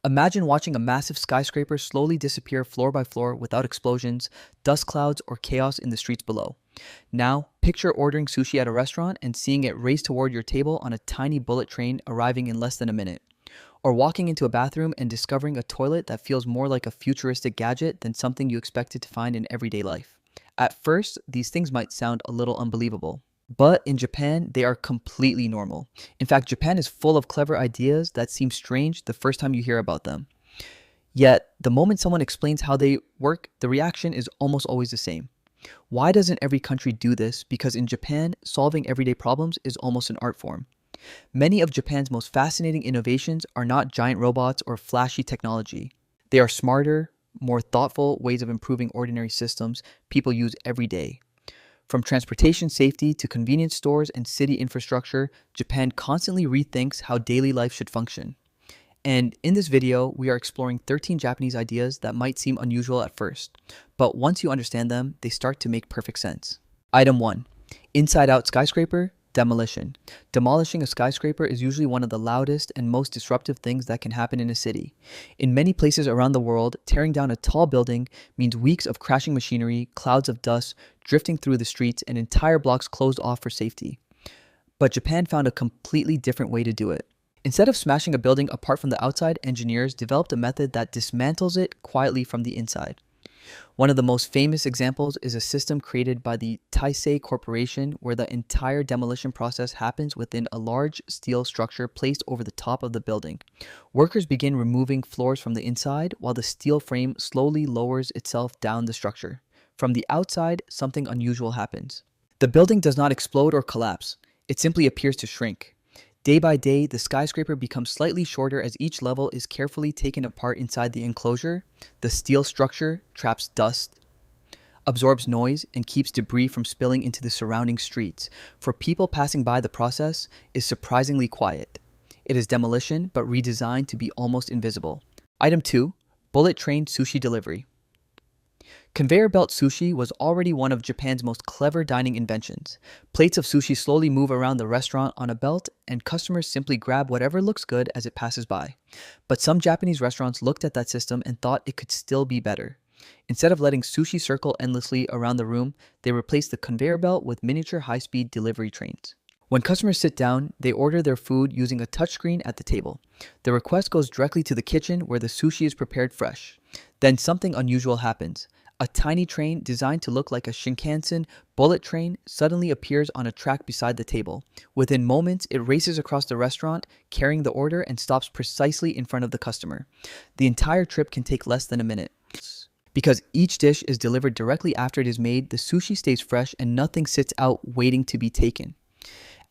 Imagine watching a massive skyscraper slowly disappear floor by floor without explosions, dust clouds, or chaos in the streets below. Now, picture ordering sushi at a restaurant and seeing it race toward your table on a tiny bullet train arriving in less than a minute. Or walking into a bathroom and discovering a toilet that feels more like a futuristic gadget than something you expected to find in everyday life. At first, these things might sound a little unbelievable. But in Japan, they are completely normal. In fact, Japan is full of clever ideas that seem strange the first time you hear about them. Yet, the moment someone explains how they work, the reaction is almost always the same. Why doesn't every country do this? Because in Japan, solving everyday problems is almost an art form. Many of Japan's most fascinating innovations are not giant robots or flashy technology. They are smarter, more thoughtful ways of improving ordinary systems people use every day. From transportation safety to convenience stores and city infrastructure, Japan constantly rethinks how daily life should function. And in this video, we are exploring 13 Japanese ideas that might seem unusual at first, but once you understand them, they start to make perfect sense. Item 1. Inside-out skyscraper, demolition. Demolishing a skyscraper is usually one of the loudest and most disruptive things that can happen in a city. In many places around the world, tearing down a tall building means weeks of crashing machinery, clouds of dust drifting through the streets, and entire blocks closed off for safety. But Japan found a completely different way to do it. Instead of smashing a building apart from the outside, engineers developed a method that dismantles it quietly from the inside. One of the most famous examples is a system created by the Taisei Corporation where the entire demolition process happens within a large steel structure placed over the top of the building. Workers begin removing floors from the inside while the steel frame slowly lowers itself down the structure. From the outside, something unusual happens. The building does not explode or collapse. It simply appears to shrink. Day by day, the skyscraper becomes slightly shorter as each level is carefully taken apart inside the enclosure. The steel structure traps dust, absorbs noise, and keeps debris from spilling into the surrounding streets. For people passing by, the process is surprisingly quiet. It is demolition, but redesigned to be almost invisible. Item 2. Bullet train sushi delivery. Conveyor belt sushi was already one of Japan's most clever dining inventions. Plates of sushi slowly move around the restaurant on a belt, and customers simply grab whatever looks good as it passes by. But some Japanese restaurants looked at that system and thought it could still be better. Instead of letting sushi circle endlessly around the room, they replaced the conveyor belt with miniature high-speed delivery trains. When customers sit down, they order their food using a touchscreen at the table. The request goes directly to the kitchen where the sushi is prepared fresh. Then something unusual happens. A tiny train designed to look like a Shinkansen bullet train suddenly appears on a track beside the table. Within moments, it races across the restaurant, carrying the order, and stops precisely in front of the customer. The entire trip can take less than a minute. Because each dish is delivered directly after it is made, the sushi stays fresh and nothing sits out waiting to be taken.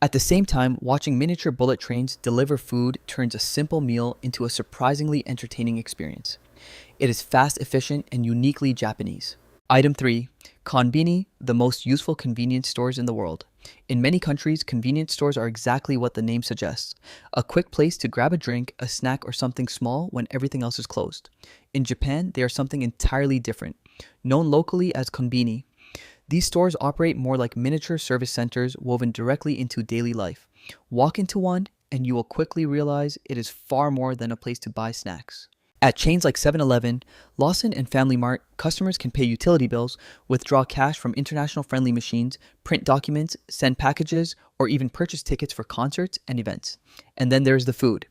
At the same time, watching miniature bullet trains deliver food turns a simple meal into a surprisingly entertaining experience. It is fast, efficient, and uniquely Japanese. Item 3. Konbini, the most useful convenience stores in the world. In many countries, convenience stores are exactly what the name suggests. A quick place to grab a drink, a snack, or something small when everything else is closed. In Japan, they are something entirely different. Known locally as konbini, these stores operate more like miniature service centers woven directly into daily life. Walk into one, and you will quickly realize it is far more than a place to buy snacks. At chains like 7-Eleven, Lawson, and Family Mart, customers can pay utility bills, withdraw cash from international friendly machines, print documents, send packages, or even purchase tickets for concerts and events. And then there's the food.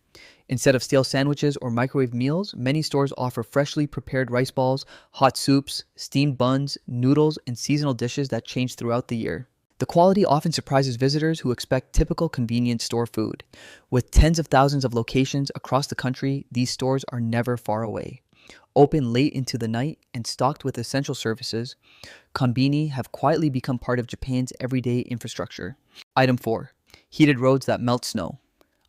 Instead of stale sandwiches or microwave meals, many stores offer freshly prepared rice balls, hot soups, steamed buns, noodles, and seasonal dishes that change throughout the year. The quality often surprises visitors who expect typical convenience store food. With tens of thousands of locations across the country, these stores are never far away. Open late into the night and stocked with essential services, konbini have quietly become part of Japan's everyday infrastructure. Item 4. Heated roads that melt snow.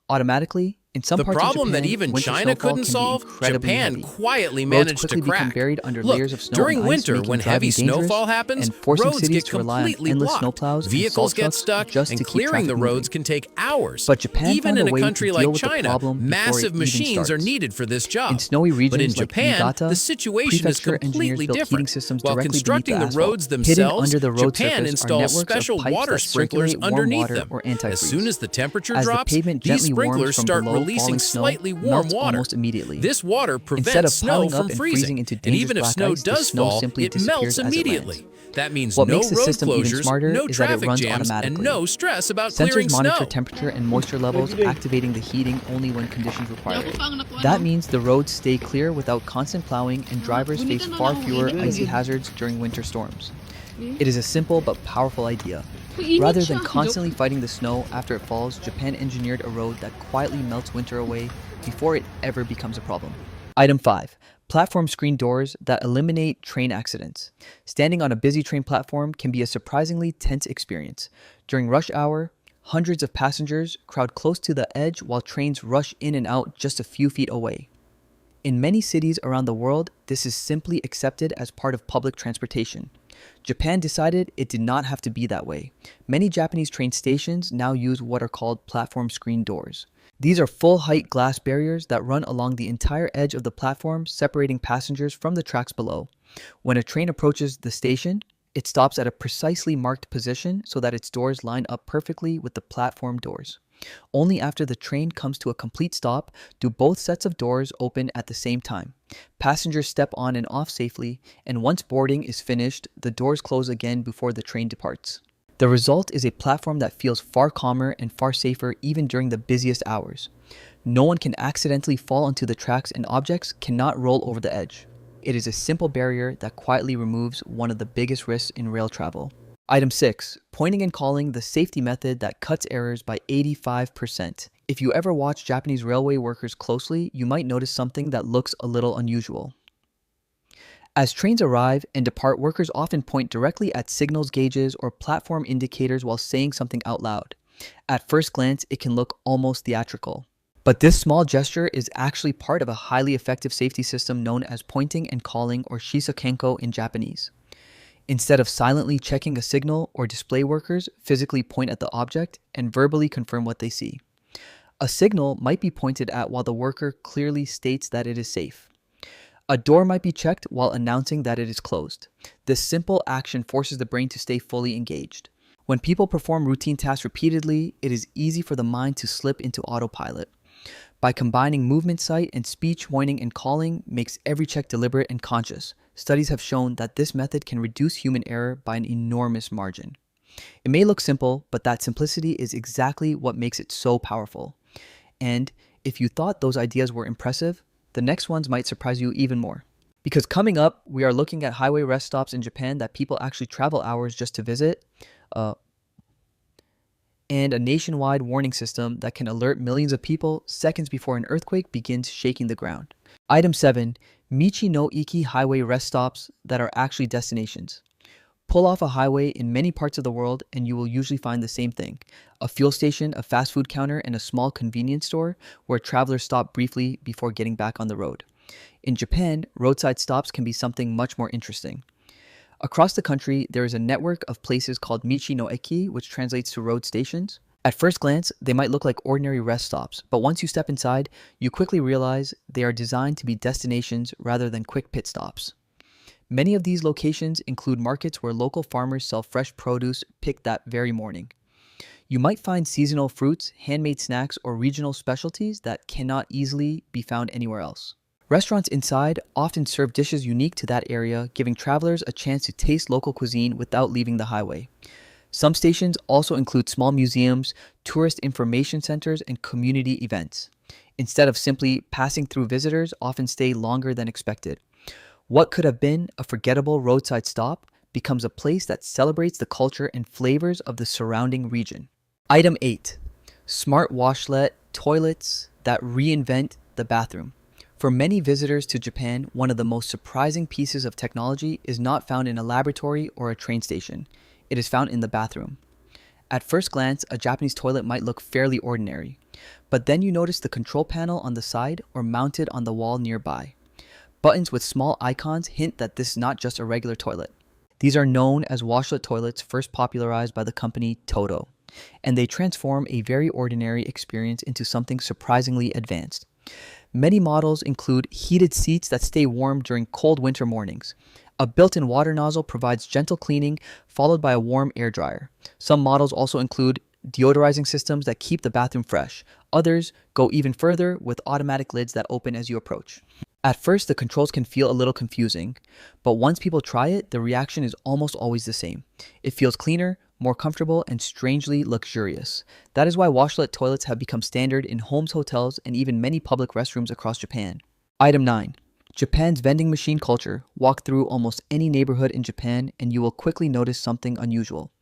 Automatically, in some The parts of problem Japan, that even winter China snowfall couldn't can be solve, incredibly Japan heavy. quietly Roads managed to quickly become crack. buried under Look, layers of snow during and ice, winter, making when driving heavy dangerous snowfall happens, and forcing roads cities get to rely on completely endless blocked. snowplows and Vehicles salt get trucks stuck, just and to keep clearing the traffic roads moving. can take hours. But Japan Even found in a a way to country deal like with the China, problem before it massive even machines are starts. needed for this In job. snowy But in regions like Japan, Niigata, the situation is prefecture engineers completely built heating different. systems While directly beneath constructing the the asphalt. roads Hidden themselves, under the road Japan surface are installs networks of special pipes water that sprinklers circulate warm underneath water them. or As soon antifreeze. as the temperature As the drops, pavement these gently warms sprinklers from start below little releasing falling snow slightly warm melts water. almost immediately. This water Instead prevents of snow piling up from and freezing. freezing into And dangerous even if black snow ice, the does snow fall, simply it melts disappears as it lands. immediately. That means What no makes the road system even closures, smarter no is that it traffic runs jams, and automatically. no stress about Sensors clearing monitor snow. temperature and moisture levels, activating the heating only when conditions require it. That means the roads stay clear without constant plowing, and drivers face far fewer icy hazards during winter storms. It is a simple but powerful idea. Rather than constantly fighting the snow after it falls, Japan engineered a road that quietly melts winter away before it ever becomes a problem. Item 5. Platform screen doors that eliminate train accidents. Standing on a busy train platform can be a surprisingly tense experience. During rush hour, hundreds of passengers crowd close to the edge while trains rush in and out just a few feet away. In many cities around the world, this is simply accepted as part of public transportation. Japan decided it did not have to be that way. Many Japanese train stations now use what are called platform screen doors. These are full-height glass barriers that run along the entire edge of the platform, separating passengers from the tracks below. When a train approaches the station, it stops at a precisely marked position so that its doors line up perfectly with the platform doors. Only after the train comes to a complete stop do both sets of doors open at the same time. Passengers step on and off safely, and once boarding is finished, the doors close again before the train departs. The result is a platform that feels far calmer and far safer even during the busiest hours. No one can accidentally fall onto the tracks, and objects cannot roll over the edge. It is a simple barrier that quietly removes one of the biggest risks in rail travel. Item 6. Pointing and calling, the safety method that cuts errors by 85%. If you ever watch Japanese railway workers closely, you might notice something that looks a little unusual. As trains arrive and depart, workers often point directly at signals gauges or platform indicators while saying something out loud. At first glance, it can look almost theatrical. But this small gesture is actually part of a highly effective safety system known as pointing and calling, or shisakenko in Japanese. Instead of silently checking a signal, or display workers physically point at the object and verbally confirm what they see. A signal might be pointed at while the worker clearly states that it is safe. A door might be checked while announcing that it is closed. This simple action forces the brain to stay fully engaged. When people perform routine tasks repeatedly, it is easy for the mind to slip into autopilot. By combining movement sight and speech, pointing and calling makes every check deliberate and conscious. Studies have shown that this method can reduce human error by an enormous margin. It may look simple, but that simplicity is exactly what makes it so powerful. And if you thought those ideas were impressive, the next ones might surprise you even more. Because coming up, we are looking at highway rest stops in Japan that people actually travel hours just to visit, and a nationwide warning system that can alert millions of people seconds before an earthquake begins shaking the ground. Item 7. Michi no Iki highway rest stops that are actually destinations. Pull off a highway in many parts of the world and you will usually find the same thing: a fuel station, a fast food counter, and a small convenience store where travelers stop briefly before getting back on the road. In Japan, roadside stops can be something much more interesting. Across the country, there is a network of places called Michi no Eki, which translates to road stations. At first glance, they might look like ordinary rest stops, but once you step inside, you quickly realize they are designed to be destinations rather than quick pit stops. Many of these locations include markets where local farmers sell fresh produce picked that very morning. You might find seasonal fruits, handmade snacks, or regional specialties that cannot easily be found anywhere else. Restaurants inside often serve dishes unique to that area, giving travelers a chance to taste local cuisine without leaving the highway. Some stations also include small museums, tourist information centers, and community events. Instead of simply passing through, visitors often stay longer than expected. What could have been a forgettable roadside stop becomes a place that celebrates the culture and flavors of the surrounding region. Item 8. Smart washlet toilets that reinvent the bathroom. For many visitors to Japan, one of the most surprising pieces of technology is not found in a laboratory or a train station. It is found in the bathroom. At first glance, a Japanese toilet might look fairly ordinary, but then you notice the control panel on the side or mounted on the wall nearby. Buttons with small icons hint that this is not just a regular toilet. These are known as washlet toilets, first popularized by the company Toto, and they transform a very ordinary experience into something surprisingly advanced. Many models include heated seats that stay warm during cold winter mornings. A built-in water nozzle provides gentle cleaning, followed by a warm air dryer. Some models also include deodorizing systems that keep the bathroom fresh. Others go even further with automatic lids that open as you approach. At first, the controls can feel a little confusing, but once people try it, the reaction is almost always the same. It feels cleaner, more comfortable, and strangely luxurious. That is why washlet toilets have become standard in homes, hotels, and even many public restrooms across Japan. Item 9. Japan's vending machine culture. Walk through almost any neighborhood in Japan and you will quickly notice something unusual.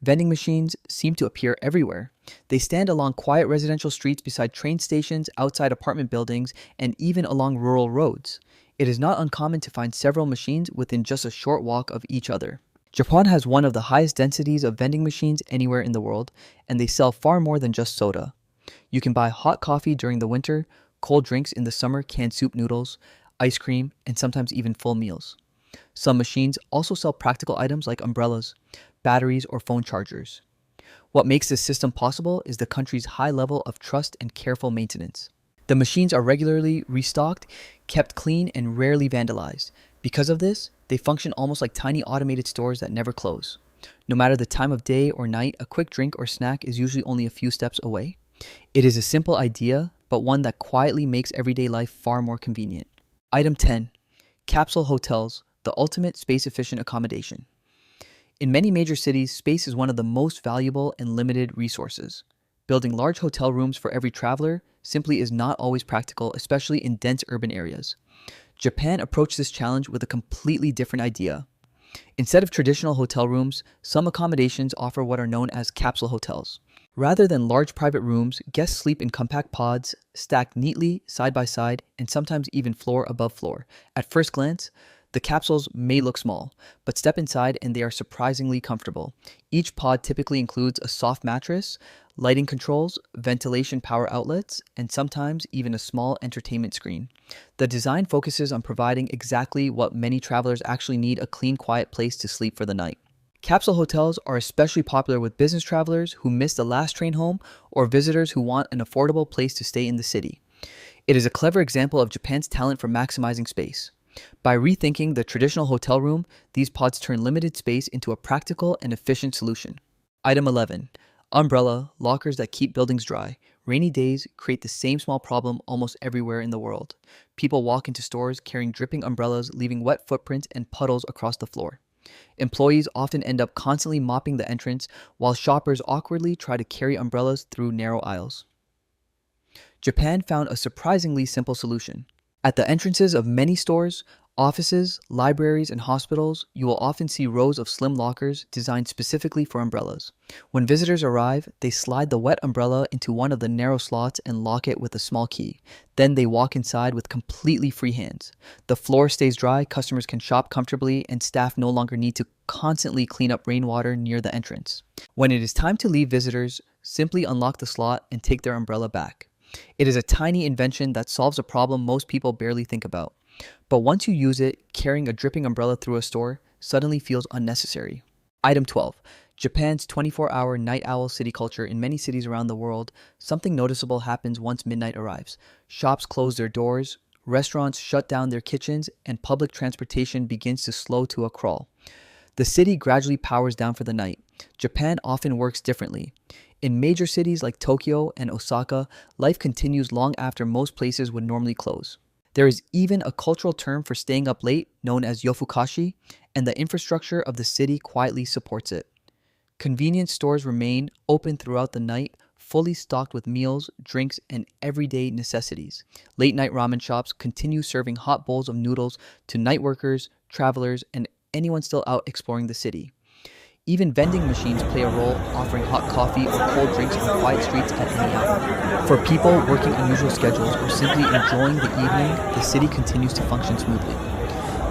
Vending machines seem to appear everywhere. They stand along quiet residential streets beside train stations, outside apartment buildings, and even along rural roads. It is not uncommon to find several machines within just a short walk of each other. Japan has one of the highest densities of vending machines anywhere in the world, and they sell far more than just soda. You can buy hot coffee during the winter, cold drinks in the summer, canned soup noodles, ice cream, and sometimes even full meals. Some machines also sell practical items like umbrellas, batteries, or phone chargers. What makes this system possible is the country's high level of trust and careful maintenance. The machines are regularly restocked, kept clean, and rarely vandalized. Because of this, they function almost like tiny automated stores that never close. No matter the time of day or night, a quick drink or snack is usually only a few steps away. It is a simple idea, but one that quietly makes everyday life far more convenient. Item 10. Capsule hotels, the ultimate space-efficient accommodation. In many major cities, space is one of the most valuable and limited resources. Building large hotel rooms for every traveler simply is not always practical, especially in dense urban areas. Japan approached this challenge with a completely different idea. Instead of traditional hotel rooms, some accommodations offer what are known as capsule hotels. Rather than large private rooms, guests sleep in compact pods, stacked neatly side by side, and sometimes even floor above floor. At first glance, the capsules may look small, but step inside and they are surprisingly comfortable. Each pod typically includes a soft mattress, lighting controls, ventilation power outlets, and sometimes even a small entertainment screen. The design focuses on providing exactly what many travelers actually need: a clean, quiet place to sleep for the night. Capsule hotels are especially popular with business travelers who miss the last train home or visitors who want an affordable place to stay in the city. It is a clever example of Japan's talent for maximizing space. By rethinking the traditional hotel room, these pods turn limited space into a practical and efficient solution. Item 11. Umbrella, lockers that keep buildings dry. Rainy days create the same small problem almost everywhere in the world. People walk into stores carrying dripping umbrellas, leaving wet footprints and puddles across the floor. Employees often end up constantly mopping the entrance, while shoppers awkwardly try to carry umbrellas through narrow aisles. Japan found a surprisingly simple solution. At the entrances of many stores, offices, libraries, and hospitals, you will often see rows of slim lockers designed specifically for umbrellas. When visitors arrive, they slide the wet umbrella into one of the narrow slots and lock it with a small key. Then they walk inside with completely free hands. The floor stays dry, customers can shop comfortably, and staff no longer need to constantly clean up rainwater near the entrance. When it is time to leave, visitors simply unlock the slot and take their umbrella back. It is a tiny invention that solves a problem most people barely think about. But once you use it, carrying a dripping umbrella through a store suddenly feels unnecessary. Item 12. Japan's 24-hour night owl city culture. In many cities around the world, something noticeable happens once midnight arrives. Shops close their doors, restaurants shut down their kitchens, and public transportation begins to slow to a crawl. The city gradually powers down for the night. Japan often works differently. In major cities like Tokyo and Osaka, life continues long after most places would normally close. There is even a cultural term for staying up late known as yofukashi, and the infrastructure of the city quietly supports it. Convenience stores remain open throughout the night, fully stocked with meals, drinks, and everyday necessities. Late-night ramen shops continue serving hot bowls of noodles to night workers, travelers, and anyone still out exploring the city. Even vending machines play a role, offering hot coffee or cold drinks on quiet streets at any hour. For people working unusual schedules or simply enjoying the evening, the city continues to function smoothly.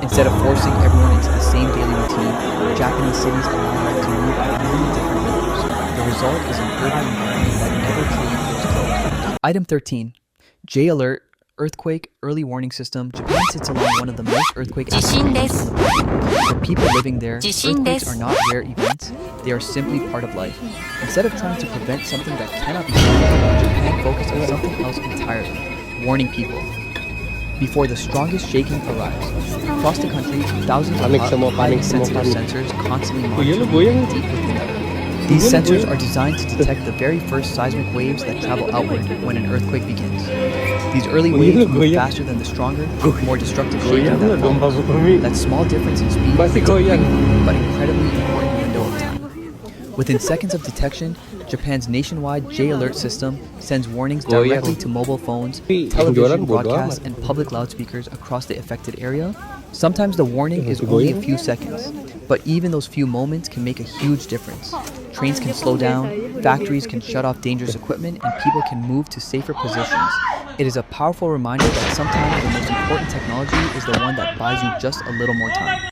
Instead of forcing everyone into the same daily routine, Japanese cities allow life to move at many different rhythms. The result is an urban environment that never truly feels closed. Item 13. J Alert, Earthquake Early Warning System. Japan sits along one of the most earthquake areas. For people living there, earthquakes are not rare events, they are simply part of life. Instead of trying to prevent something that cannot be stopped, Japan focused on something else entirely: warning people before the strongest shaking arrives. Across the country, thousands of highly sensitive sensors constantly monitor deep within the earth. These sensors are designed to detect the very first seismic waves that travel outward when an earthquake begins. These early waves move faster than the stronger, more destructive shaking that follows. That small difference in speed is a brief but incredibly important window of time. Within seconds of detection, Japan's nationwide J-Alert system sends warnings directly to mobile phones, television broadcasts, and public loudspeakers across the affected area. Sometimes the warning is only a few seconds, but even those few moments can make a huge difference. Trains can slow down, factories can shut off dangerous equipment, and people can move to safer positions. It is a powerful reminder that sometimes the most important technology is the one that buys you just a little more time.